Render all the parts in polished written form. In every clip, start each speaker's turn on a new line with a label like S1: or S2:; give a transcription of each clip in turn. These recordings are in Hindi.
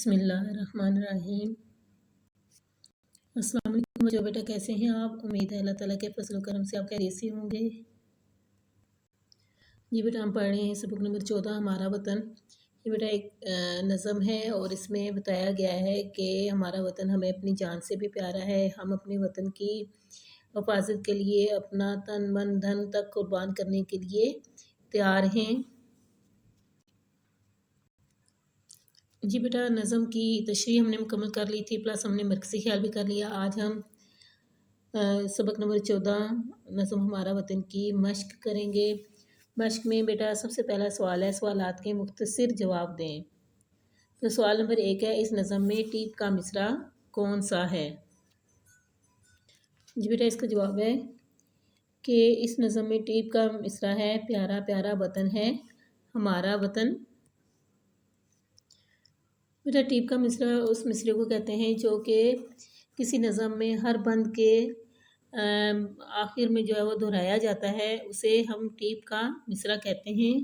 S1: बिस्मिल्लाहिर्रहमानिर्रहीम। अस्सलाम वालेकुम बच्चों, बेटा कैसे हैं आप? उम्मीद है अल्लाह ताला के फजल करम से आप खैरियत से होंगे। जी बेटा, हम पढ़ रहे हैं सबक नंबर 14 हमारा वतन। ये बेटा एक नज़म है और इसमें बताया गया है कि हमारा वतन हमें अपनी जान से भी प्यारा है। हम अपने वतन की हिफाजत के लिए अपना तन मन धन तक कुर्बान करने के लिए तैयार हैं। जी बेटा, नज़म की तशरीह हमने मुकम्मल कर ली थी, प्लस हमने मरकज़ी ख्याल भी कर लिया। आज हम सबक नंबर 14 नज़म हमारा वतन की मश्क करेंगे। मश्क में बेटा सबसे पहला सवाल है, सवालात के मुख्तसर जवाब दें। तो सवाल नंबर 1 है, इस नज़म में टीप का मिसरा कौन सा है? जी बेटा, इसका जवाब है कि इस नज़म में टीप का मिसरा है, प्यारा प्यारा वतन है हमारा वतन। बेटा, टीप का मिसरा उस मिसरे को कहते हैं जो कि किसी नज़म में हर बंद के आखिर में जो है वो दोहराया जाता है, उसे हम टीप का मिसरा कहते हैं।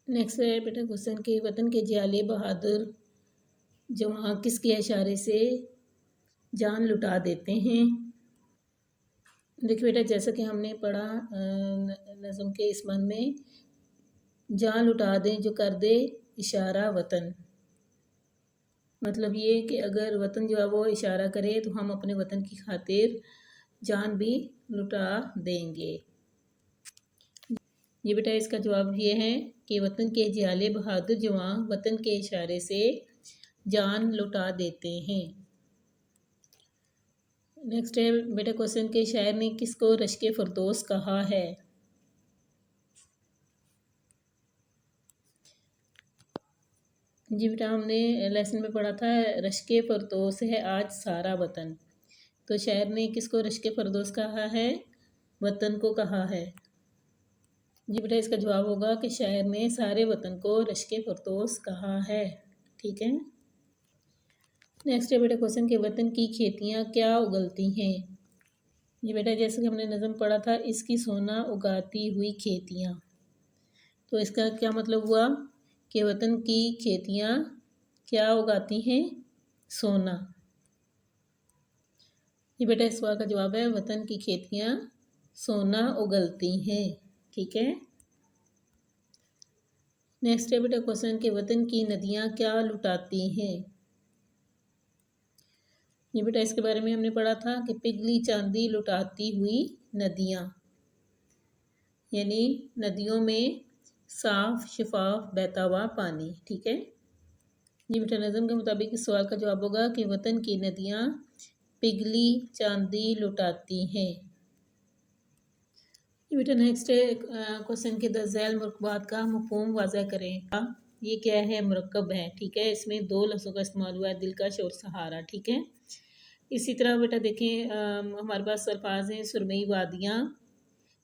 S1: नेक्स्ट है बेटा क्वेश्चन के, वतन के जियाले बहादुर जवां किसके इशारे से जान लुटा देते हैं? देखिए बेटा, जैसा कि हमने पढ़ा नज़म के इस बंद में, जान लुटा दें जो कर दे इशारा वतन। मतलब ये कि अगर वतन जो है वो इशारा करे तो हम अपने वतन की खातिर जान भी लुटा देंगे। ये बेटा, इसका जवाब ये है कि वतन के जियाले बहादुर जवां वतन के इशारे से जान लुटा देते हैं। नेक्स्ट है बेटा क्वेश्चन के, शायर ने किसको रश्के फरदोस कहा है? जी बेटा, हमने लेसन में पढ़ा था रश्के फरदोस है आज सारा वतन। तो शायर ने किसको रश्के फरदोस कहा है? वतन को कहा है। जी बेटा, इसका जवाब होगा कि शायर ने सारे वतन को रश्के फरदोस कहा है। ठीक है। नेक्स्ट है बेटा क्वेश्चन के, वतन की खेतियाँ क्या उगलती हैं? जी बेटा, जैसे कि हमने नज़म पढ़ा था, इसकी सोना उगाती हुई खेतियाँ। तो इसका क्या मतलब हुआ कि वतन की खेतियाँ क्या उगाती हैं? सोना। ये बेटा, इस सवाल का जवाब है वतन की खेतियाँ सोना उगलती हैं। ठीक है। नेक्स्ट है बेटा क्वेश्चन के, वतन की नदियाँ क्या लुटाती हैं? ये बेटा, इसके बारे में हमने पढ़ा था कि पिघली चांदी लुटाती हुई नदियाँ, यानी नदियों में साफ शफाफ बहता हुआ पानी। ठीक है। ये बेटा, नज़म के मुताबिक इस सवाल का जवाब होगा कि वतन की नदियाँ पिघली चांदी लुटाती हैं। ये बेटा, नेक्स्ट है क्वेश्चन के, द झैल मुरक्कबात का मफ़हूम वाज़ह करें। ये क्या है? मुरक्कब है। ठीक है। इसमें दो लफ्ज़ों का इस्तेमाल हुआ है, दिलकश और सहारा। ठीक है। इसी तरह बेटा देखें, हमारे पास अल्फाज हैं, सुरमई वादियाँ,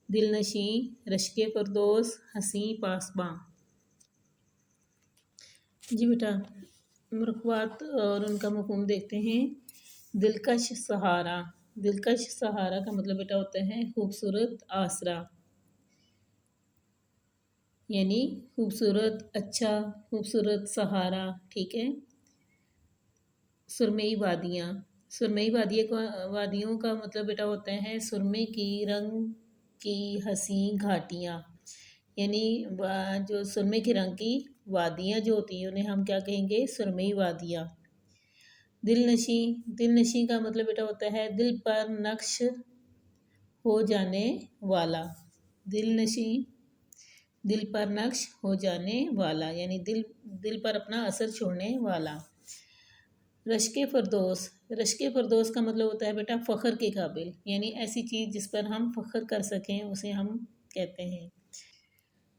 S1: दिलनशी, रश्के फरदोस, हसी पासबां। जी बेटा, मुरक्कबात और उनका मफ़हूम देखते हैं। दिलकश सहारा। दिलकश सहारा का मतलब बेटा होता है खूबसूरत आसरा, यानी खूबसूरत अच्छा खूबसूरत सहारा। ठीक है। सुरमई वादियाँ। सुरमई वादियों का मतलब बेटा होता है सुरमे की रंग की हसी घाटियाँ, यानी जो सुरमे के रंग की वादियाँ जो होती हैं उन्हें हम क्या कहेंगे? सुरमई वादियाँ। दिलनशी। दिलनशी का मतलब बेटा होता है दिल पर नक्श हो जाने वाला। दिलनशी, दिल पर नक्श हो जाने वाला, यानी दिल पर अपना असर छोड़ने वाला। रश्के फरदोस। रश्के फरदोस का मतलब होता है बेटा फ़ख्र के काबिल, यानी ऐसी चीज़ जिस पर हम फ़ख्र कर सकें उसे हम कहते हैं।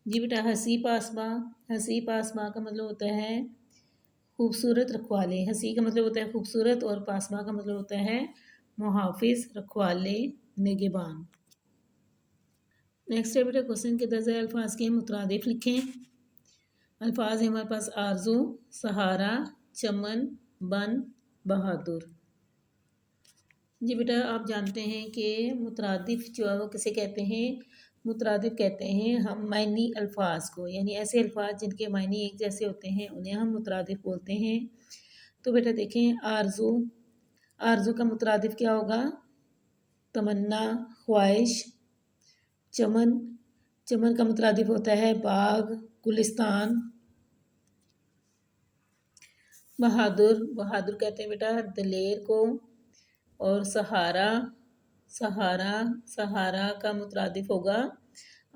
S1: जी बेटा, हसी पासबां। हसी पासबां का मतलब होता है खूबसूरत रखवाले। हसी का मतलब होता है खूबसूरत और पासबां का मतलब होता है मुहाफिज, रखवाले, निगहबान। नेक्स्ट है बेटा क्वेश्चन के, दर्ज अल्फाज के मुतरादिफ लिखें। अल्फाज है हमारे पास आरजू, सहारा, चमन, बन, बहादुर। जी बेटा, आप जानते हैं कि मुतरादिफ जो है वो किसे कहते हैं? मुतरादिफ कहते हैं हम मायनी अल्फाज को, यानी ऐसे अल्फाज जिनके मायने एक जैसे होते हैं उन्हें हम मुतरादिफ बोलते हैं। तो बेटा देखें, आरजू, आरजू का मुतरादिफ क्या होगा? तमन्ना, ख्वाहिश। चमन, चमन का मुतरादिफ होता है बाग, गुलिस्तान। बहादुर, बहादुर कहते हैं बेटा दलेर को। और सहारा, सहारा, सहारा का मुतरादिफ होगा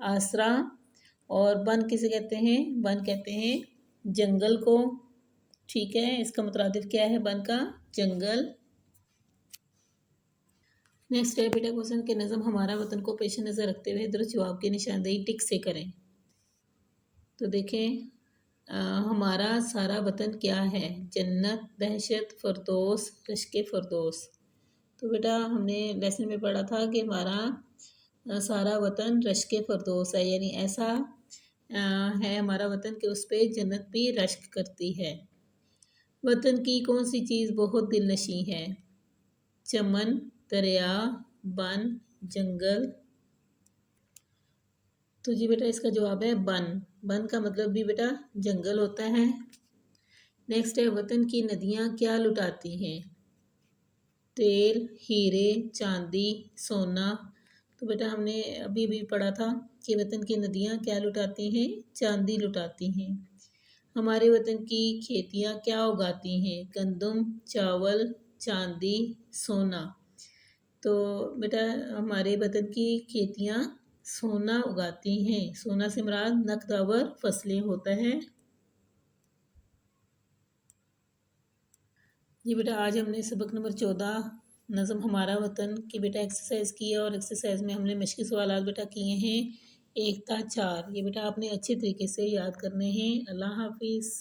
S1: आसरा। और बन किसे कहते हैं? बन कहते हैं जंगल को। ठीक है, इसका मुतरादिफ क्या है बन का? जंगल। नेक्स्ट है बेटा क्वेश्चन के नज़म हमारा वतन को पेश नज़र रखते हुए दुरुस्त जवाब की निशानदेही टिक से करें। तो देखें, हमारा सारा वतन क्या है? जन्नत, दहशत, फरदोस, रश्क फरदोस। तो बेटा हमने लेसन में पढ़ा था कि हमारा सारा वतन रश्क फरदोस है, यानी ऐसा है हमारा वतन कि उस पर जन्नत भी रश्क करती है। वतन की कौन सी चीज़ बहुत दिलनशी है? चमन, दरिया, बन, जंगल। तो जी बेटा इसका जवाब है बन। बन का मतलब भी बेटा जंगल होता है। नेक्स्ट है, वतन की नदियाँ क्या लुटाती हैं? तेल, हीरे, चांदी, सोना। तो बेटा हमने अभी भी पढ़ा था कि वतन की नदियाँ क्या लुटाती हैं? चांदी लुटाती हैं। हमारे वतन की खेतियाँ क्या उगाती हैं? गंदम, चावल, चांदी, सोना। तो बेटा हमारे वतन की खेतियाँ सोना उगाती हैं। सोना से मुराद नकदावर फसलें होता है। जी बेटा आज हमने सबक नंबर 14 नज़म हमारा वतन की बेटा एक्सरसाइज की है, और एक्सरसाइज में हमने मश्की सवालात बेटा किए हैं 1 था 4। ये बेटा आपने अच्छे तरीके से याद करने हैं। अल्लाह हाफिज़।